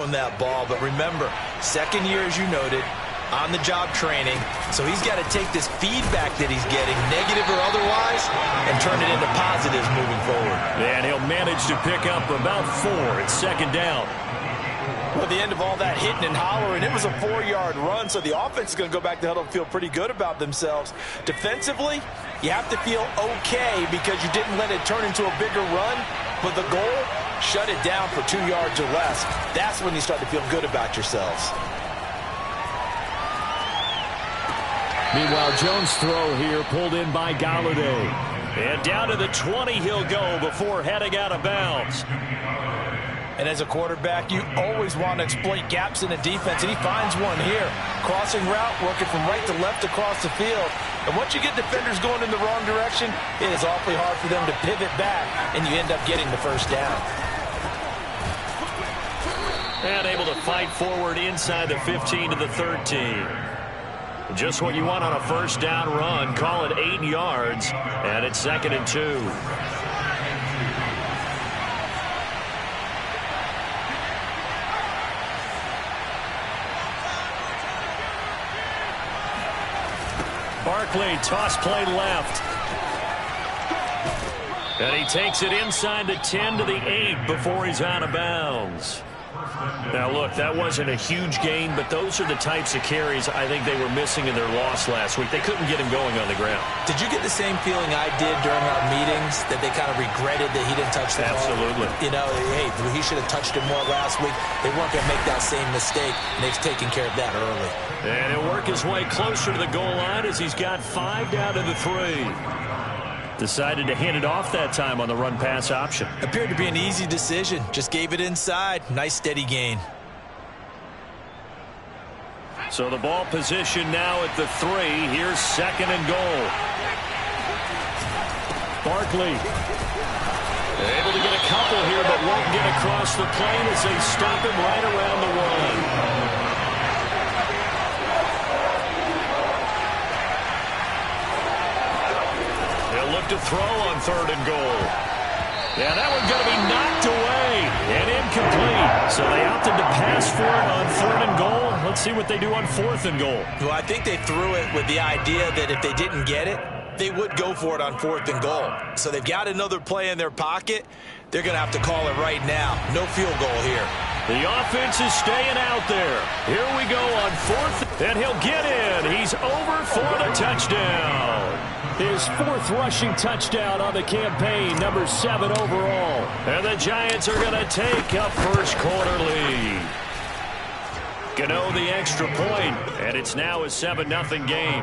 on that ball, but remember, second year, as you noted, on-the-job training, so he's got to take this feedback that he's getting, negative or otherwise, and turn it into positives moving forward. And he'll manage to pick up about 4. It's second down. Well, at the end of all that hitting and hollering, it was a 4-yard run, so the offense is going to go back to huddle and feel pretty good about themselves. Defensively, you have to feel okay because you didn't let it turn into a bigger run, but the goal, shut it down for 2 yards or less. That's when you start to feel good about yourselves. Meanwhile, Jones' throw here pulled in by Golladay. And down to the 20 he'll go before heading out of bounds. And as a quarterback, you always want to exploit gaps in the defense, and he finds one here. Crossing route, working from right to left across the field. And once you get defenders going in the wrong direction, it is awfully hard for them to pivot back, and you end up getting the first down. And able to fight forward inside the 15 to the 13. Just what you want on a first down run. Call it 8 yards, and it's 2nd and 2. Barkley, toss play left. And he takes it inside the 10 to the 8 before he's out of bounds. Now, look, that wasn't a huge gain, but those are the types of carries I think they were missing in their loss last week. They couldn't get him going on the ground. Did you get the same feeling I did during our meetings, that they kind of regretted that he didn't touch the ball? Absolutely. You know, hey, he should have touched it more last week. They weren't going to make that same mistake, and they've taken care of that early. And he'll work his way closer to the goal line as he's got 5 down to the 3. Decided to hand it off that time on the run-pass option. Appeared to be an easy decision. Just gave it inside. Nice steady gain. So the ball position now at the 3. Here's 2nd and goal. Barkley able to get a couple here, but won't get across the plane as they stop him right around the 1. To throw on 3rd and goal. Yeah, that one's going to be knocked away and incomplete. So they opted to pass for it on 3rd and goal. Let's see what they do on 4th and goal. Well, I think they threw it with the idea that if they didn't get it, they would go for it on 4th and goal. So they've got another play in their pocket. They're going to have to call it right now. No field goal here. The offense is staying out there. Here we go on 4th, and he'll get in. He's over for the touchdown. His 4th rushing touchdown on the campaign, number 7 overall. And the Giants are going to take a first quarter lead. Gano the extra point, and it's now a 7-0 game.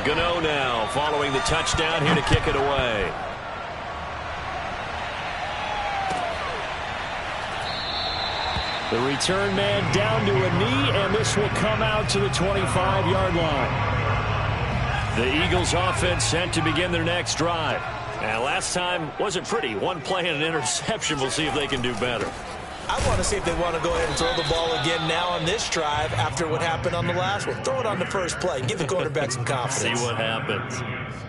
Gano now following the touchdown here to kick it away. The return man down to a knee, and this will come out to the 25-yard line. The Eagles offense set to begin their next drive. And last time wasn't pretty. One play and an interception. We'll see if they can do better. I want to see if they want to go ahead and throw the ball again now on this drive after what happened on the last one. Throw it on the first play. Give the quarterback some confidence. See what happens.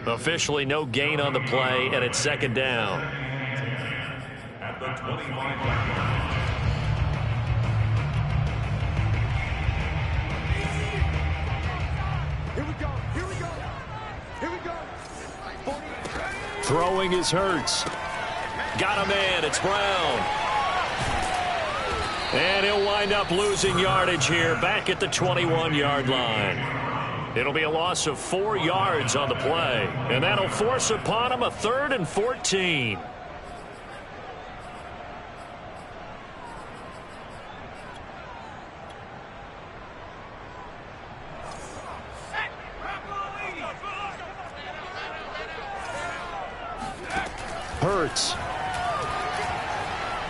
Officially no gain on the play, and it's 2nd down. At the 25-yard line. Throwing is Hurts. Got a man. It's Brown. And he'll wind up losing yardage here back at the 21-yard line. It'll be a loss of 4 yards on the play. And that'll force upon him a 3rd and 14. Hurts.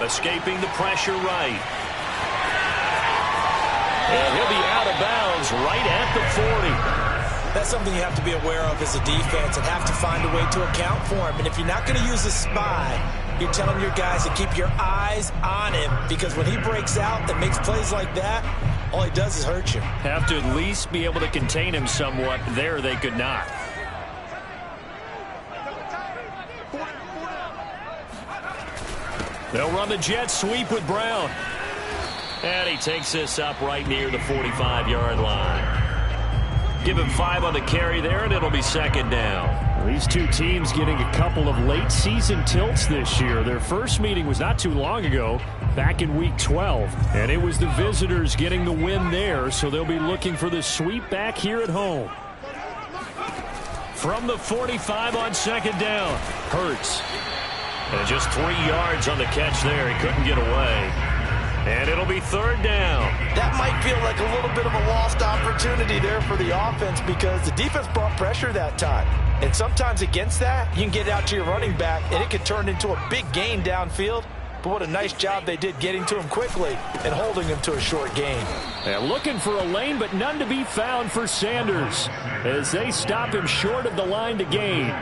Escaping the pressure right. And he'll be out of bounds right at the 40. That's something you have to be aware of as a defense and have to find a way to account for him. And if you're not going to use a spy, you're telling your guys to keep your eyes on him, because when he breaks out and makes plays like that, all he does is hurt you. Have to at least be able to contain him somewhat. There they could not. They'll run the jet sweep with Brown. And he takes this up right near the 45-yard line. Give him 5 on the carry there, and it'll be second down. These two teams getting a couple of late-season tilts this year. Their first meeting was not too long ago, back in Week 12. And it was the visitors getting the win there, so they'll be looking for the sweep back here at home. From the 45 on second down, Hurts. And just 3 yards on the catch there. He couldn't get away. And it'll be third down. That might feel like a little bit of a lost opportunity there for the offense because the defense brought pressure that time. And sometimes against that, you can get out to your running back, and it could turn into a big gain downfield. But what a nice job they did getting to him quickly and holding him to a short gain. And looking for a lane, but none to be found for Sanders as they stop him short of the line to gain.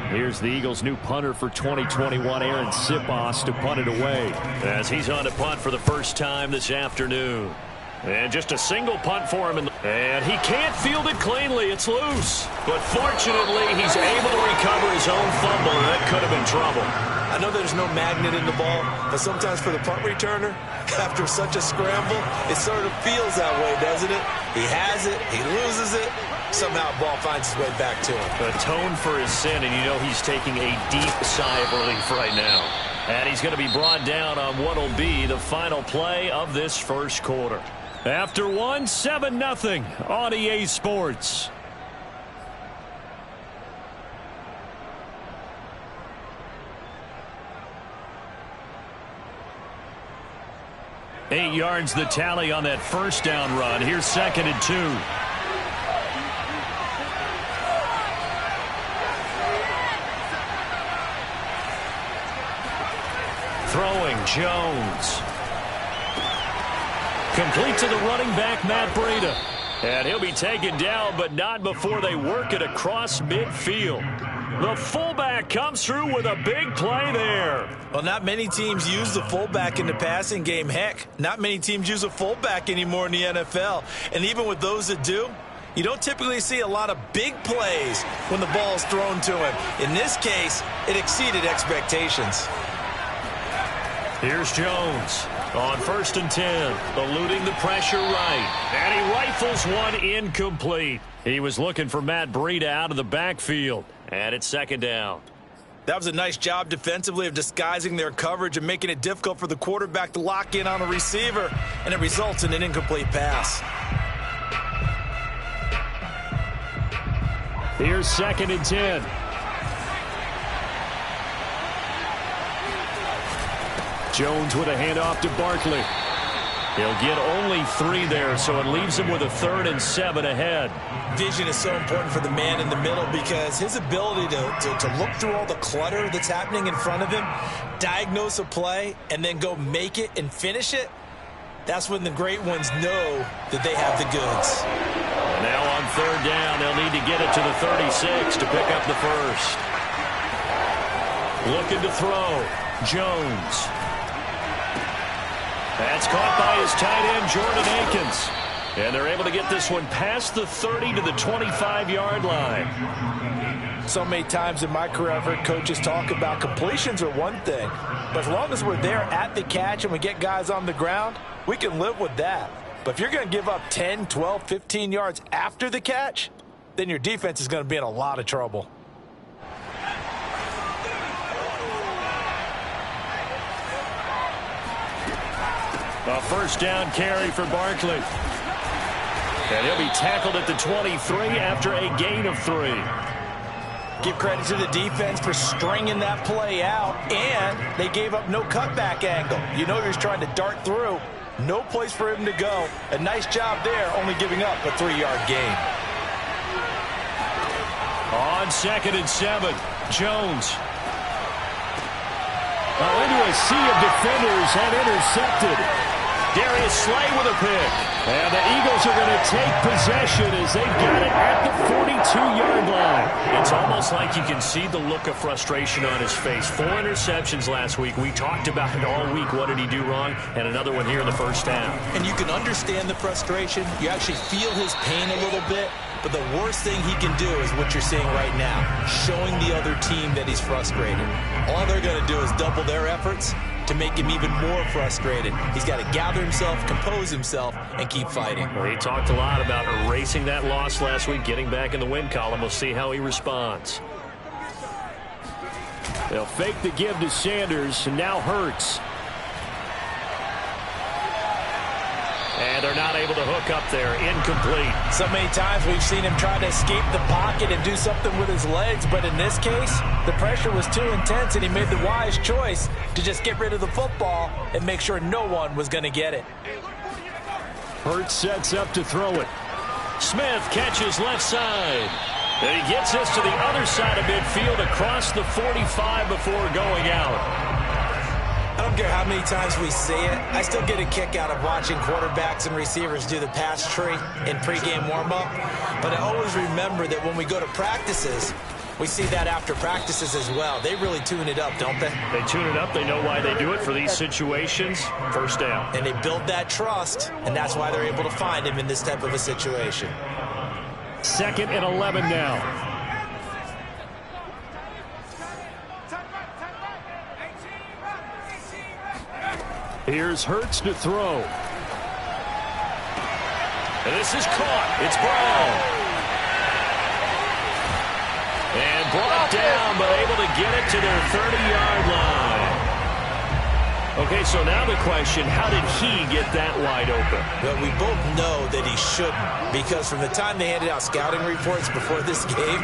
Here's the Eagles' new punter for 2021, Aaron Sipos, to punt it away as he's on to punt for the first time this afternoon. And just a single punt for him. And he can't field it cleanly. It's loose. But fortunately, he's able to recover his own fumble, and that could have been trouble. I know there's no magnet in the ball, but sometimes for the punt returner, after such a scramble, it sort of feels that way, doesn't it? He has it, he loses it, somehow the ball finds its way back to him. Atone for his sin, and you know he's taking a deep sigh of relief right now. And he's going to be brought down on what will be the final play of this first quarter. After one, 7-0 on EA Sports. Eight yards the tally on that first down run. Here's second and 2. Throwing Jones. Complete to the running back, Matt Breida. And he'll be taken down, but not before they work it across midfield. The fullback comes through with a big play there. Well, not many teams use the fullback in the passing game. Heck, not many teams use a fullback anymore in the NFL. And even with those that do, you don't typically see a lot of big plays when the ball is thrown to him. In this case, it exceeded expectations. Here's Jones on 1st and 10, eluding the pressure right. And he rifles one incomplete. He was looking for Matt Breida out of the backfield. And it's second down. That was a nice job defensively of disguising their coverage and making it difficult for the quarterback to lock in on a receiver. And it results in an incomplete pass. Here's 2nd and 10. Jones with a handoff to Barkley. He'll get only 3 there, so it leaves him with a 3rd and 7 ahead. Vision is so important for the man in the middle because his ability to look through all the clutter that's happening in front of him, diagnose a play, and then go make it and finish it, that's when the great ones know that they have the goods. Now on 3rd down, they'll need to get it to the 36 to pick up the first. Looking to throw. Jones. That's caught by his tight end, Jordan Akins. And they're able to get this one past the 30 to the 25-yard line. So many times in my career, I've heard coaches talk about completions are one thing. But as long as we're there at the catch and we get guys on the ground, we can live with that. But if you're going to give up 10, 12, 15 yards after the catch, then your defense is going to be in a lot of trouble. A first down carry for Barkley. And he'll be tackled at the 23 after a gain of 3. Give credit to the defense for stringing that play out, and they gave up no cutback angle. You know he's trying to dart through. No place for him to go. A nice job there, only giving up a 3-yard gain. On 2nd and 7, Jones. Into a sea of defenders and intercepted. Darius Slay with a pick. And the Eagles are going to take possession as they've got it at the 42-yard line. It's almost like you can see the look of frustration on his face. 4 interceptions last week. We talked about it all week. What did he do wrong? And another one here in the first half. And you can understand the frustration. You actually feel his pain a little bit. But the worst thing he can do is what you're seeing right now, showing the other team that he's frustrated. All they're going to do is double their efforts to make him even more frustrated. He's got to gather himself, compose himself, and keep fighting. Well, he talked a lot about erasing that loss last week, getting back in the win column. We'll see how he responds. They'll fake the give to Sanders, and now Hurts. And they're not able to hook up there. Incomplete. So many times we've seen him try to escape the pocket and do something with his legs, but in this case, the pressure was too intense, and he made the wise choice to just get rid of the football and make sure no one was going to get it. Hurts sets up to throw it. Smith catches left side. And he gets us to the other side of midfield across the 45 before going out. I don't care how many times we see it. I still get a kick out of watching quarterbacks and receivers do the pass tree in pregame warm-up. But I always remember that when we go to practices, we see that after practices as well. They really tune it up, don't they? They tune it up. They know why they do it for these situations. First down. And they build that trust, and that's why they're able to find him in this type of a situation. 2nd and 11 now. Here's Hurts to throw. And this is caught. It's Brown. And brought down, but able to get it to their 30-yard line. Okay, so now the question, how did he get that wide open? Well, we both know that he shouldn't, because from the time they handed out scouting reports before this game,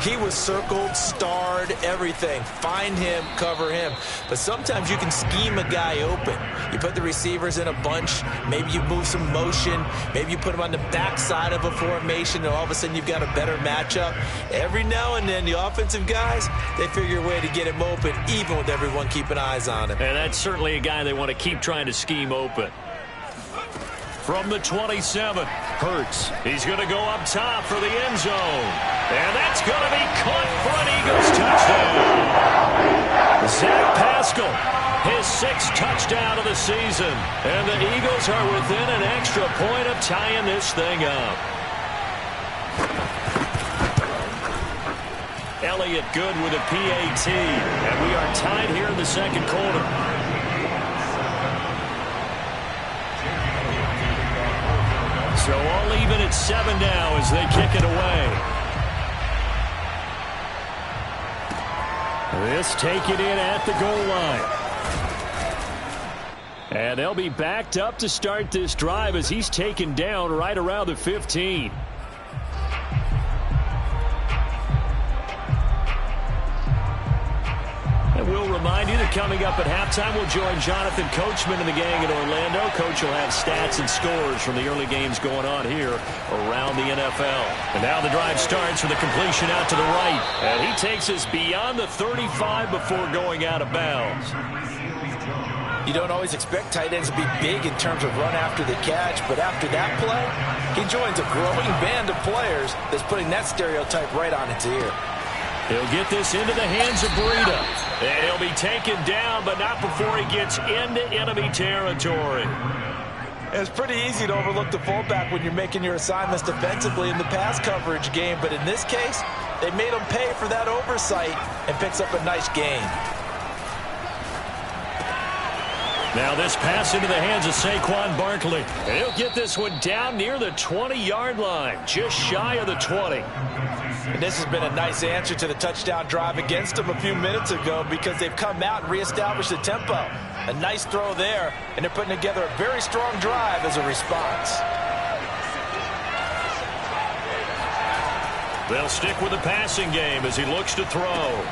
he was circled, starred, everything. Find him, cover him. But sometimes you can scheme a guy open. You put the receivers in a bunch. Maybe you move some motion. Maybe you put them on the backside of a formation, and all of a sudden you've got a better matchup. Every now and then, the offensive guys, they figure a way to get him open, even with everyone keeping eyes on him. And that's certainly a guy they want to keep trying to scheme open. From the 27, Hurts. He's going to go up top for the end zone. And that's going to be caught for an Eagles touchdown. Zach Pascal, his 6th touchdown of the season. And the Eagles are within an extra point of tying this thing up. Elliott good with a PAT. And we are tied here in the 2nd quarter. So all even at 7 now as they kick it away. This taken in at the goal line. And they'll be backed up to start this drive as he's taken down right around the 15. And we'll remind you that coming up at halftime, we'll join Jonathan Coachman and the gang in Orlando. Coach will have stats and scores from the early games going on here around the NFL. And now the drive starts with a completion out to the right. And he takes us beyond the 35 before going out of bounds. You don't always expect tight ends to be big in terms of run after the catch, but after that play, he joins a growing band of players that's putting that stereotype right on its ear. He'll get this into the hands of Breida. And he'll be taken down, but not before he gets into enemy territory. It's pretty easy to overlook the fullback when you're making your assignments defensively in the pass coverage game, but in this case, they made him pay for that oversight and picks up a nice gain. Now this pass into the hands of Saquon Barkley. And he'll get this one down near the 20-yard line, just shy of the 20. And this has been a nice answer to the touchdown drive against them a few minutes ago because they've come out and reestablished the tempo. A nice throw there, and they're putting together a very strong drive as a response. They'll stick with the passing game as he looks to throw.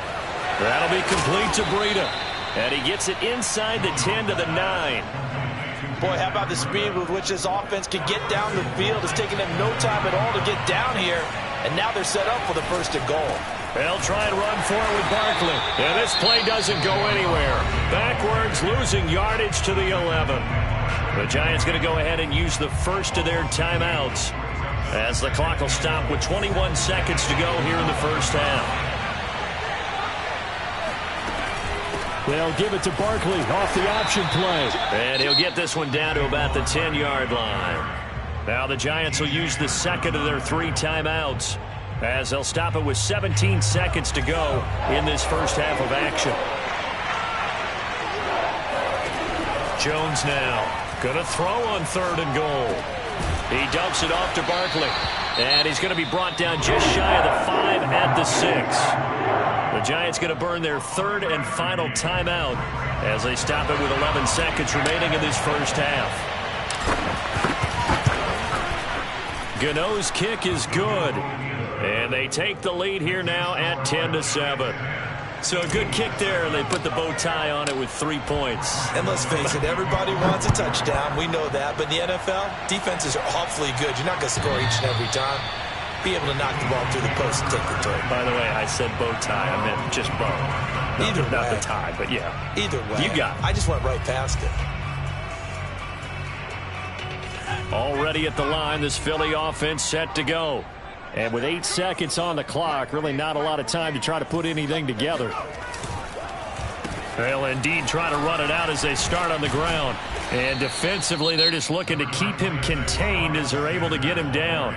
That'll be complete to Breida. And he gets it inside the 10 to the 9. Boy, how about the speed with which this offense can get down the field. It's taken them no time at all to get down here. And now they're set up for the 1st and goal. They'll try and run for it with Barkley. And this play doesn't go anywhere. Backwards, losing yardage to the 11. The Giants going to go ahead and use the first of their timeouts as the clock will stop with 21 seconds to go here in the first half. They'll give it to Barkley off the option play. And he'll get this one down to about the 10-yard line. Now the Giants will use the second of their 3 timeouts as they'll stop it with 17 seconds to go in this first half of action. Jones now going to throw on 3rd and goal. He dumps it off to Barkley. And he's going to be brought down just shy of the 5 at the 6. The Giants going to burn their 3rd and final timeout as they stop it with 11 seconds remaining in this first half. Gano's kick is good. And they take the lead here now at 10-7. So a good kick there, and they put the bow tie on it with 3 points. And let's face it, everybody wants a touchdown. We know that. But in the NFL, defenses are awfully good. You're not going to score each and every time. Be able to knock the ball through the post and take the turn. By the way, I said bow tie. I meant just bow. Either way. Not the tie, but yeah. Either way. You got it. I just went right past it. Already at the line, this Philly offense set to go. And with 8 seconds on the clock, really not a lot of time to try to put anything together. They'll indeed try to run it out as they start on the ground. And defensively, they're just looking to keep him contained as they're able to get him down.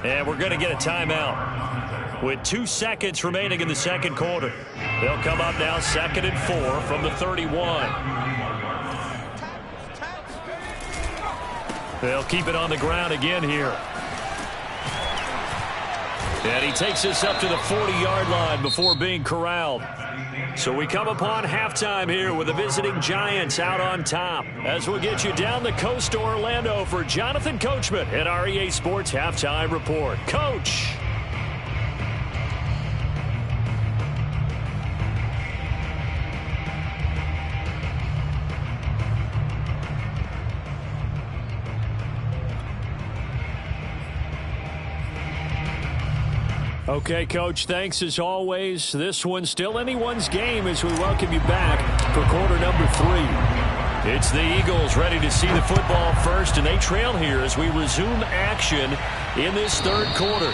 And we're going to get a timeout with 2 seconds remaining in the second quarter. They'll come up now 2nd and 4 from the 31. They'll keep it on the ground again here. And he takes us up to the 40-yard line before being corralled. So we come upon halftime here with the visiting Giants out on top. As we'll get you down the coast to Orlando for Jonathan Coachman at our EA Sports Halftime Report. Coach. Okay, Coach, thanks as always. This one's still anyone's game as we welcome you back for quarter number 3. It's the Eagles ready to see the football first, and they trail here as we resume action in this third quarter.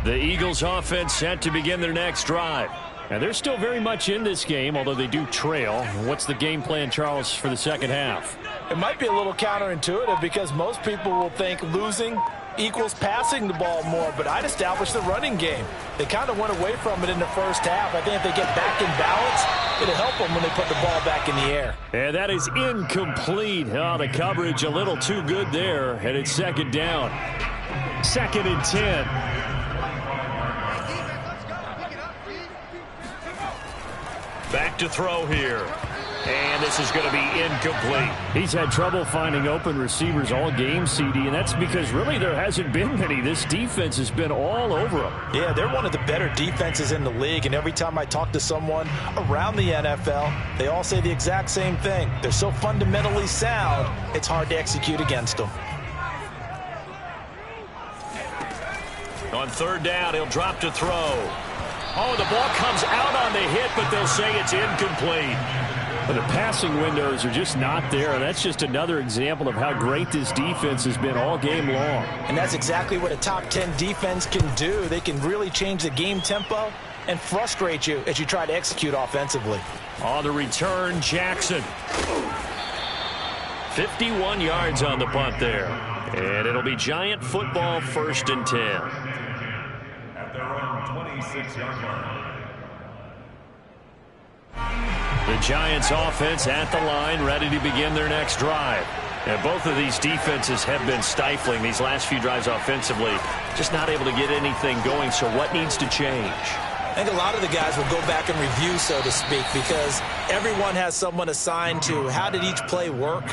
The Eagles offense set to begin their next drive. And they're still very much in this game, although they do trail. What's the game plan, Charles, for the second half? It might be a little counterintuitive because most people will think losing equals passing the ball more, but I'd establish the running game. They kind of went away from it in the first half. I think if they get back in balance, it'll help them when they put the ball back in the air. And that is incomplete. Oh, the coverage a little too good there, and it's second down. 2nd and 10. Back to throw here. And this is going to be incomplete. He's had trouble finding open receivers all game, CD, and that's because really there hasn't been many. This defense has been all over them. Yeah, they're one of the better defenses in the league, and every time I talk to someone around the NFL, they all say the exact same thing. They're so fundamentally sound, it's hard to execute against them. On 3rd down, he'll drop to throw. Oh, the ball comes out on the hit, but they'll say it's incomplete. But the passing windows are just not there. That's just another example of how great this defense has been all game long. And that's exactly what a top 10 defense can do. They can really change the game tempo and frustrate you as you try to execute offensively. On the return, Jackson. 51 yards on the punt there. And it'll be Giant football 1st and 10. At their own 26-yard line. The Giants offense at the line, ready to begin their next drive. And both of these defenses have been stifling these last few drives offensively. Just not able to get anything going, so what needs to change? I think a lot of the guys will go back and review, so to speak, because everyone has someone assigned to how did each play work.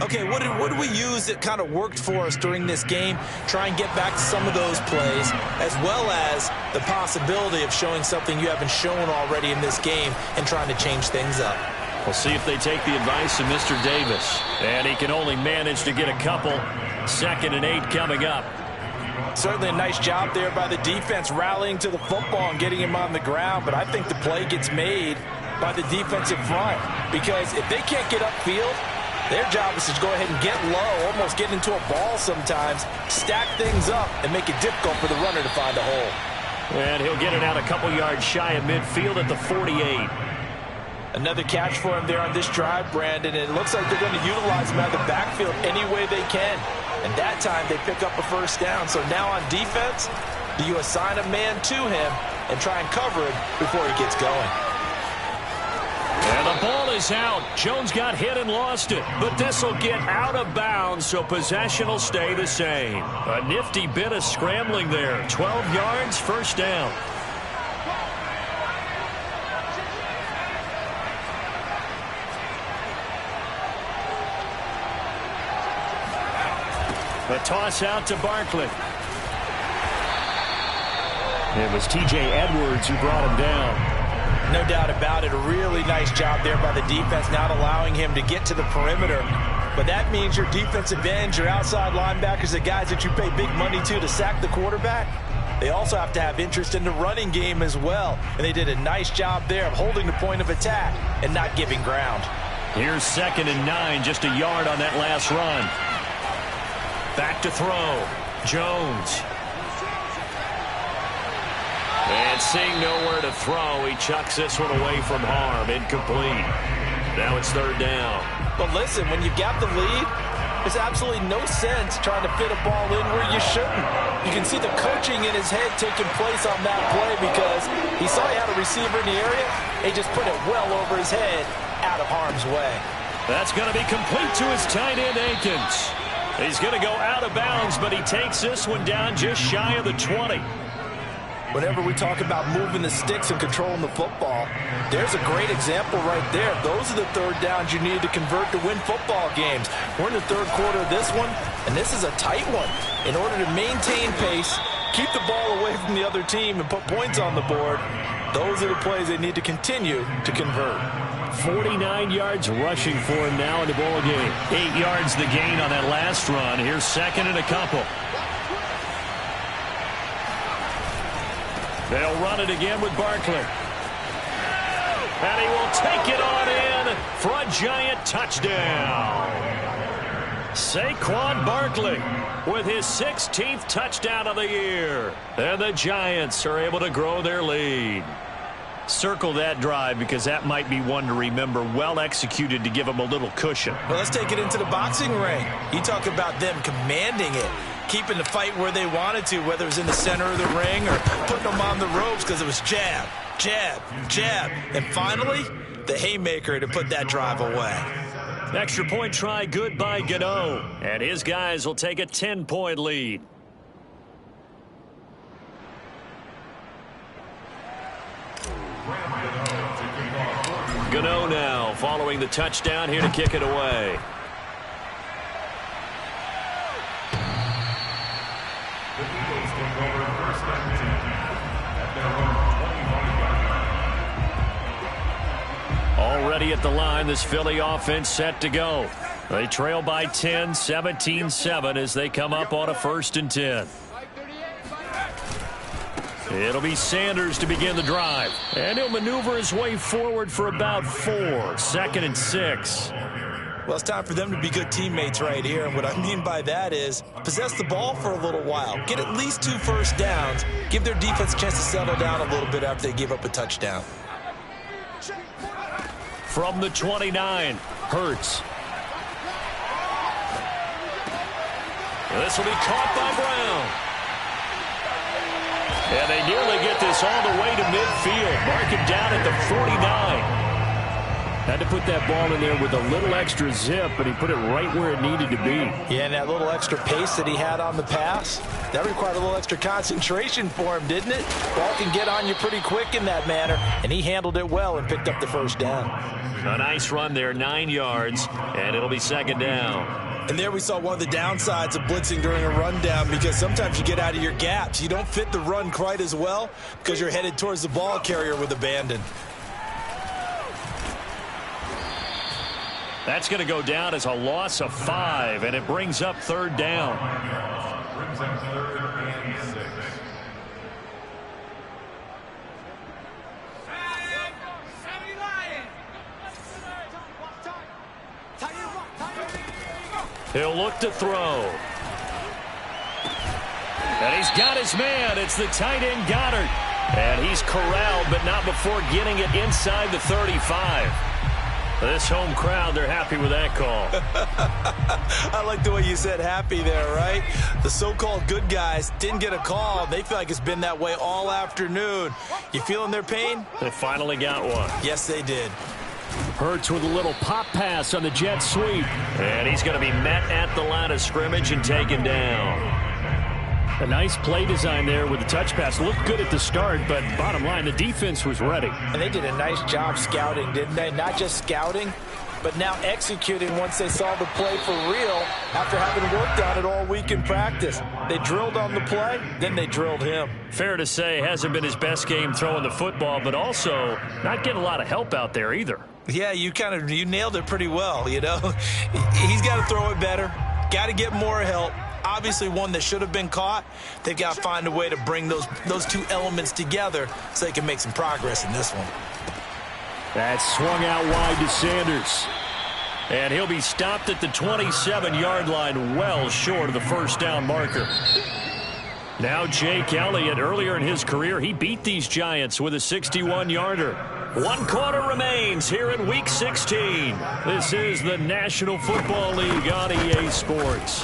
Okay, what did we use that kind of worked for us during this game? Try and get back to some of those plays, as well as the possibility of showing something you haven't shown already in this game and trying to change things up. We'll see if they take the advice of Mr. Davis. And he can only manage to get a couple. 2nd and 8 coming up. Certainly a nice job there by the defense rallying to the football and getting him on the ground, but I think the play gets made by the defensive front, because if they can't get upfield, their job is to go ahead and get low, almost get into a ball sometimes, stack things up, and make it difficult for the runner to find a hole. And he'll get it out a couple yards shy of midfield at the 48. Another catch for him there on this drive, Brandon, and it looks like they're going to utilize him out of the backfield any way they can. And that time they pick up a first down. So now on defense, do you assign a man to him and try and cover him before he gets going? And the ball is out. Jones got hit and lost it. But this will get out of bounds, so possession will stay the same. A nifty bit of scrambling there. 12 yards, first down. The toss out to Barkley. It was T.J. Edwards who brought him down. No doubt about it. A really nice job there by the defense, not allowing him to get to the perimeter. But that means your defensive ends, your outside linebackers, the guys that you pay big money to sack the quarterback, they also have to have interest in the running game as well. And they did a nice job there of holding the point of attack and not giving ground. Here's 2nd and 9, just a yard on that last run. Back to throw. Jones. And seeing nowhere to throw, he chucks this one away from harm. Incomplete. Now it's 3rd down. But listen, when you've got the lead, there's absolutely no sense trying to fit a ball in where you shouldn't. You can see the coaching in his head taking place on that play, because he saw he had a receiver in the area. He just put it well over his head, out of harm's way. That's going to be complete to his tight end, Akins. He's going to go out of bounds, but he takes this one down just shy of the 20. Whenever we talk about moving the sticks and controlling the football, there's a great example right there. Those are the 3rd downs you need to convert to win football games. We're in the 3rd quarter of this one, and this is a tight one. In order to maintain pace, keep the ball away from the other team, and put points on the board, those are the plays they need to continue to convert. 49 yards rushing for him now in the ball game. 8 yards the gain on that last run. Here's 2nd and a couple. They'll run it again with Barkley. And he will take it on in for a giant touchdown. Saquon Barkley with his 16th touchdown of the year. And the Giants are able to grow their lead. Circle that drive, because that might be one to remember. Well executed to give them a little cushion. Well, let's take it into the boxing ring. You talk about them commanding it, keeping the fight where they wanted to, whether it was in the center of the ring or putting them on the ropes, because it was jab, jab, jab. And finally, the haymaker to put that drive away. Extra point try good by Gano. And his guys will take a 10-point lead. Gano now following the touchdown, here to kick it away. The Eagles take over 1st and 10 at their own 20-yard line. Already at the line, this Philly offense set to go. They trail by 10, 17-7 as they come up on a 1st and 10. It'll be Sanders to begin the drive. And he'll maneuver his way forward for about 4. 2nd and 6. Well, it's time for them to be good teammates right here. And what I mean by that is possess the ball for a little while. Get at least 2 first downs. Give their defense a chance to settle down a little bit after they give up a touchdown. From the 29, Hurts. This will be caught by Brown. And they nearly get this all the way to midfield. Mark him down at the 49. Had to put that ball in there with a little extra zip, but he put it right where it needed to be. Yeah, and that little extra pace that he had on the pass, that required a little extra concentration for him, didn't it? Ball can get on you pretty quick in that manner, and he handled it well and picked up the first down. A nice run there, 9 yards, and it'll be second down. And there we saw one of the downsides of blitzing during a rundown, because sometimes you get out of your gaps. You don't fit the run quite as well because you're headed towards the ball carrier with abandon. That's going to go down as a loss of 5, and it brings up third down. Brings up 3rd and 6. He'll look to throw. And he's got his man. It's the tight end Goddard. And he's corralled, but not before getting it inside the 35. This home crowd, they're happy with that call. I like the way you said happy there, right? The so-called good guys didn't get a call. They feel like it's been that way all afternoon. You feeling their pain? They finally got one. Yes, they did. Hurts with a little pop pass on the jet sweep. And he's going to be met at the line of scrimmage and taken down. A nice play design there with the touch pass. Looked good at the start, but bottom line, the defense was ready. And they did a nice job scouting, didn't they? Not just scouting, but now executing once they saw the play for real after having worked on it all week in practice. They drilled on the play, then they drilled him. Fair to say, hasn't been his best game throwing the football, but also not getting a lot of help out there either. Yeah, you nailed it pretty well, you know. He's got to throw it better, got to get more help. Obviously one that should have been caught. They've got to find a way to bring those two elements together so they can make some progress in this one. That swung out wide to Sanders. And he'll be stopped at the 27-yard line, well short of the first down marker. Now Jake Elliott, earlier in his career, he beat these Giants with a 61-yarder. 1 quarter remains here in Week 16. This is the National Football League on EA Sports.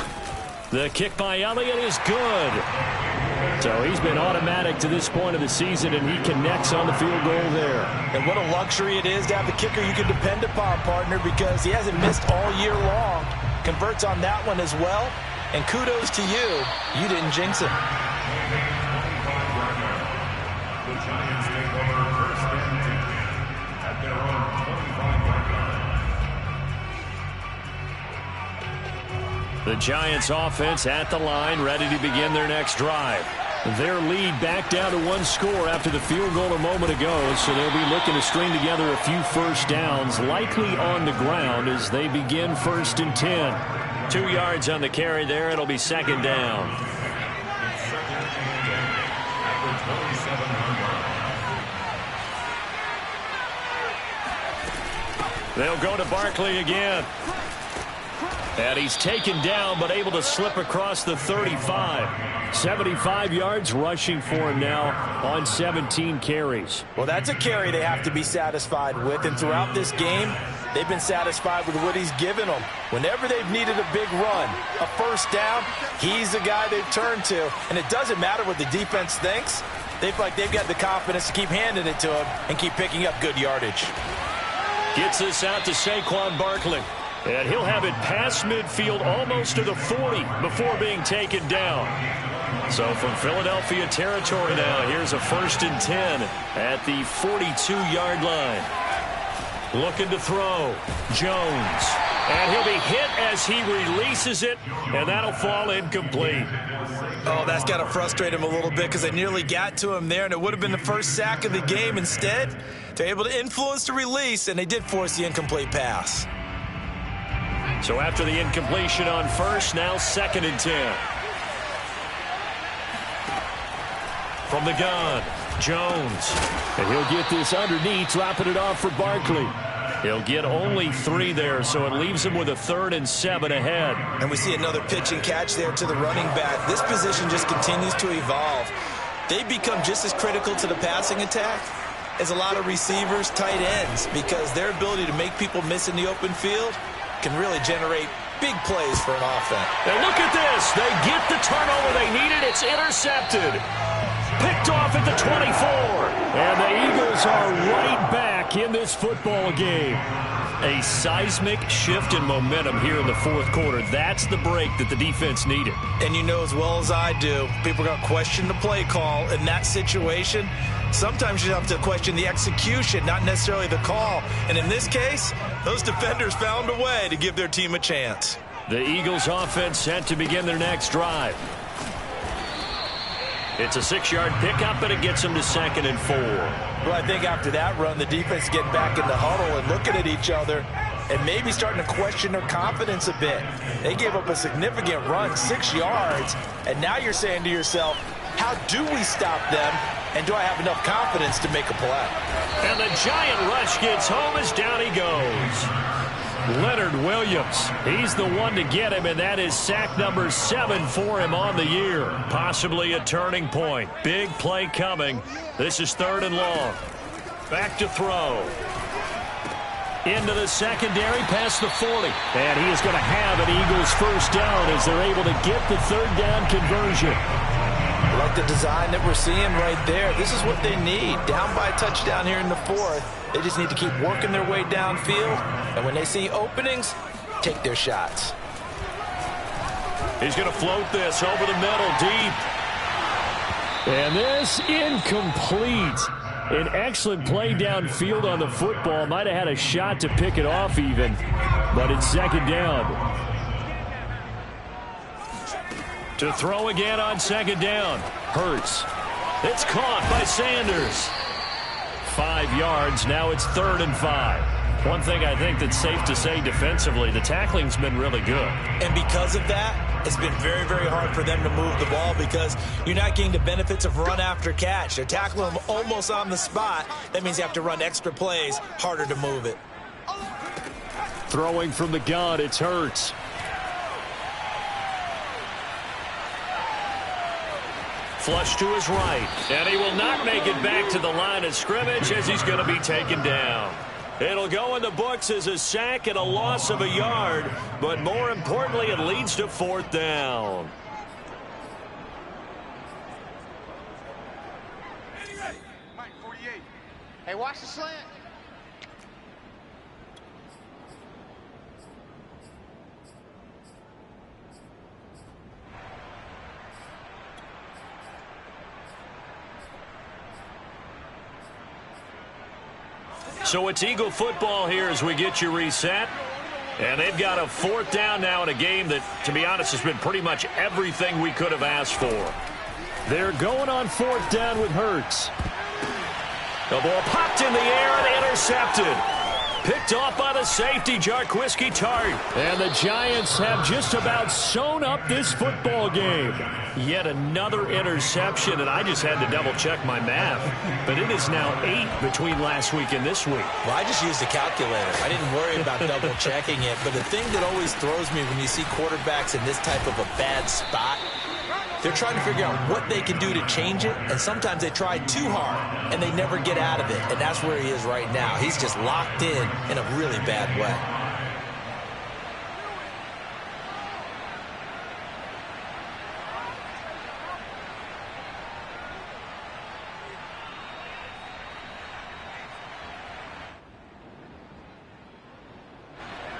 The kick by Elliott is good. So he's been automatic to this point of the season, and he connects on the field goal there. And what a luxury it is to have the kicker you can depend upon, partner, because he hasn't missed all year long. Converts on that one as well. And kudos to you. You didn't jinx him. The Giants take over 1st and 10 at their own 25-yard line. The Giants offense at the line, ready to begin their next drive. Their lead back down to 1 score after the field goal a moment ago, so they'll be looking to string together a few first downs, likely on the ground as they begin 1st and 10. 2 yards on the carry there. It'll be second down. They'll go to Barkley again. And he's taken down, but able to slip across the 35. 75 yards rushing for him now on 17 carries. Well, that's a carry they have to be satisfied with. And throughout this game, they've been satisfied with what he's given them. Whenever they've needed a big run, a first down, he's the guy they've turned to. And it doesn't matter what the defense thinks. They feel like they've got the confidence to keep handing it to him and keep picking up good yardage. Gets this out to Saquon Barkley. And he'll have it past midfield almost to the 40 before being taken down. So from Philadelphia territory now, here's a 1st and 10 at the 42-yard line. Looking to throw. Jones. And he'll be hit as he releases it, and that'll fall incomplete. Oh, that's got to frustrate him a little bit because they nearly got to him there, and it would have been the first sack of the game. Instead, they're able to influence the release, and they did force the incomplete pass. So after the incompletion on first, now 2nd and 10. From the gun, Jones. And he'll get this underneath, dropping it off for Barkley. He'll get only 3 there, so it leaves him with a 3rd and 7 ahead. And we see another pitch and catch there to the running back. This position just continues to evolve. They become just as critical to the passing attack as a lot of receivers, tight ends, because their ability to make people miss in the open field can really generate big plays for an offense. And look at this. They get the turnover they needed. It's intercepted. Picked off at the 24. And the Eagles are right back back in this football game. A seismic shift in momentum here in the fourth quarter. That's the break that the defense needed. And you know as well as I do, people are going to question the play call in that situation. Sometimes you have to question the execution, not necessarily the call. And in this case, those defenders found a way to give their team a chance. The Eagles offense set to begin their next drive. It's a 6-yard pickup, and it gets them to 2nd and 4. Well, I think after that run, the defense getting back in the huddle and looking at each other and maybe starting to question their confidence a bit. They gave up a significant run, 6 yards, and now you're saying to yourself, how do we stop them, and do I have enough confidence to make a play? And the giant rush gets home as down he goes. Leonard Williams, he's the one to get him, and that is sack number 7 for him on the year. Possibly a turning point. Big play coming. This is 3rd and long. Back to throw. Into the secondary, past the 40. And he is going to have an Eagles first down as they're able to get the 3rd down conversion. I like the design that we're seeing right there. This is what they need. Down by a touchdown here in the 4th. They just need to keep working their way downfield. And when they see openings, take their shots. He's going to float this over the middle, deep. And this incomplete. An excellent play downfield on the football. Might have had a shot to pick it off even. But it's 2nd down. To throw again on 2nd down. Hurts. It's caught by Sanders. 5 yards. Now it's 3rd and 5. One thing I think that's safe to say defensively, the tackling's been really good. And because of that, it's been very, very hard for them to move the ball because you're not getting the benefits of run after catch. They're tackling them almost on the spot. That means you have to run extra plays, harder to move it. Throwing from the gun, it's Hurts. Flush to his right, and he will not make it back to the line of scrimmage as he's going to be taken down. It'll go in the books as a sack and a loss of a yard, but more importantly, it leads to 4th down. Mike, 48. Hey, watch the slant. So it's Eagle football here as we get you reset. And they've got a 4th down now in a game that, to be honest, has been pretty much everything we could have asked for. They're going on 4th down with Hurts. The ball popped in the air and intercepted. Picked off by the safety, Jarquiski Tartt. And the Giants have just about sewn up this football game. Yet another interception, and I just had to double-check my math. But it is now 8 between last week and this week. Well, I just used a calculator. I didn't worry about double-checking it. But the thing that always throws me when you see quarterbacks in this type of a bad spot, they're trying to figure out what they can do to change it, and sometimes they try too hard, and they never get out of it. And that's where he is right now. He's just locked in a really bad way.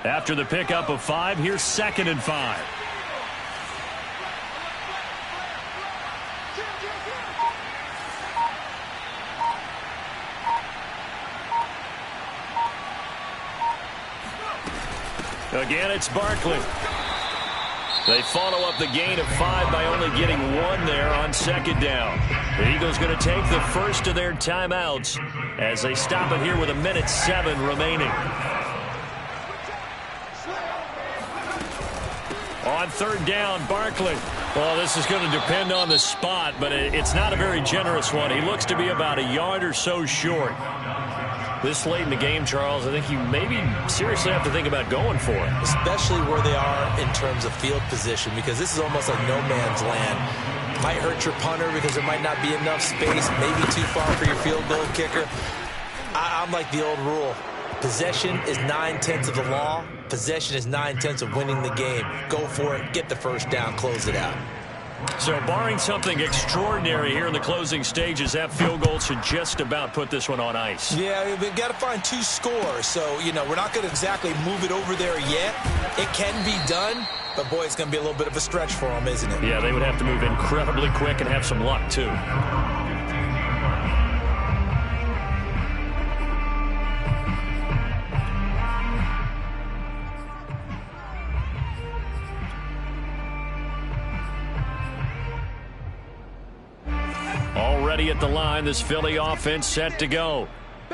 After the pickup of 5, here's 2nd and 5. Again, it's Barkley. They follow up the gain of 5 by only getting 1 there on 2nd down. The Eagles going to take the first of their timeouts as they stop it here with 1:07 remaining. On 3rd down, Barkley. Well, this is going to depend on the spot, but it's not a very generous one. He looks to be about a yard or so short. This late in the game, Charles, I think you maybe seriously have to think about going for it. Especially where they are in terms of field position, because this is almost like no man's land. Might hurt your punter because there might not be enough space, maybe too far for your field goal kicker. I'm like the old rule. Possession is 9/10 of the law. Possession is 9/10 of winning the game. Go for it. Get the first down. Close it out. So barring something extraordinary here in the closing stages, that field goal should just about put this one on ice. Yeah, we've got to find 2 scores. So, you know, we're not going to exactly move it over there yet. It can be done, but, boy, it's going to be a little bit of a stretch for them, isn't it? Yeah, they would have to move incredibly quick and have some luck, too. Already at the line, this Philly offense set to go.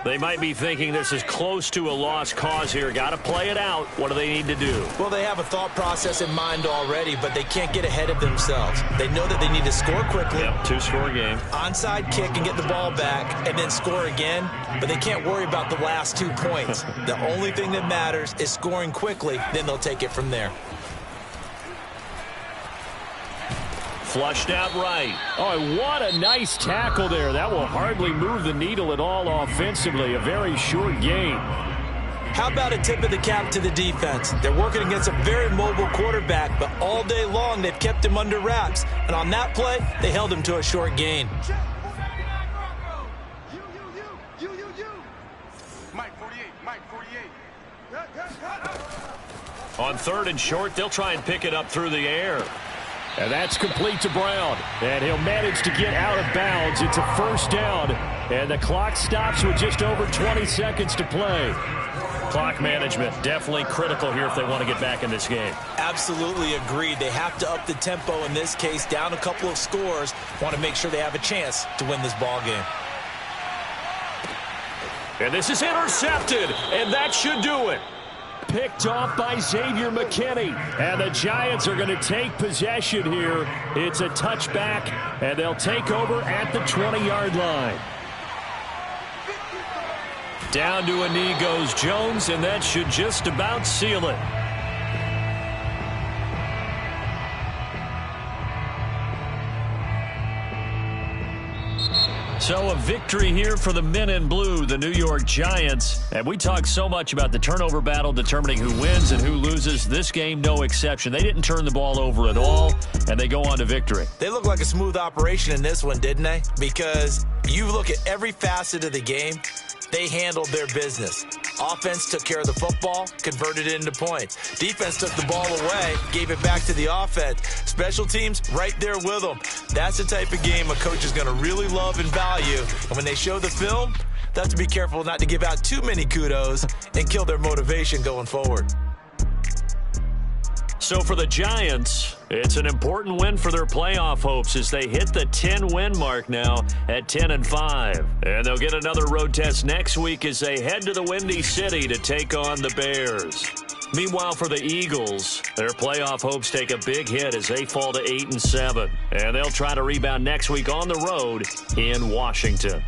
They might be thinking this is close to a lost cause here. Got to play it out. What do they need to do? Well, they have a thought process in mind already, but they can't get ahead of themselves. They know that they need to score quickly. Yep, 2-score game. Onside kick and get the ball back and then score again, but they can't worry about the last 2 points. The only thing that matters is scoring quickly, then they'll take it from there. Flushed out right. Oh, what a nice tackle there. That will hardly move the needle at all offensively. A very short game. How about a tip of the cap to the defense? They're working against a very mobile quarterback, but all day long they've kept him under wraps. And on that play, they held him to a short gain. Mike 48, Mike 48. On 3rd and short, they'll try and pick it up through the air. And that's complete to Brown. And he'll manage to get out of bounds. It's a 1st down. And the clock stops with just over 20 seconds to play. Clock management definitely critical here if they want to get back in this game. Absolutely agreed. They have to up the tempo in this case, down a couple of scores. Want to make sure they have a chance to win this ball game. And this is intercepted. And that should do it. Picked off by Xavier McKinney. And the Giants are going to take possession here. It's a touchback, and they'll take over at the 20-yard line. Down to a knee goes Jones, and that should just about seal it. So a victory here for the men in blue, the New York Giants. And we talk so much about the turnover battle determining who wins and who loses. This game, no exception. They didn't turn the ball over at all, and they go on to victory. They look like a smooth operation in this one, didn't they? Because you look at every facet of the game, they handled their business. Offense took care of the football, converted it into points. Defense took the ball away, gave it back to the offense. Special teams right there with them. That's the type of game a coach is going to really love and value. And when they show the film, they have to be careful not to give out too many kudos and kill their motivation going forward. So for the Giants, it's an important win for their playoff hopes as they hit the 10-win mark now at 10-5. And they'll get another road test next week as they head to the Windy City to take on the Bears. Meanwhile, for the Eagles, their playoff hopes take a big hit as they fall to 8-7. And they'll try to rebound next week on the road in Washington.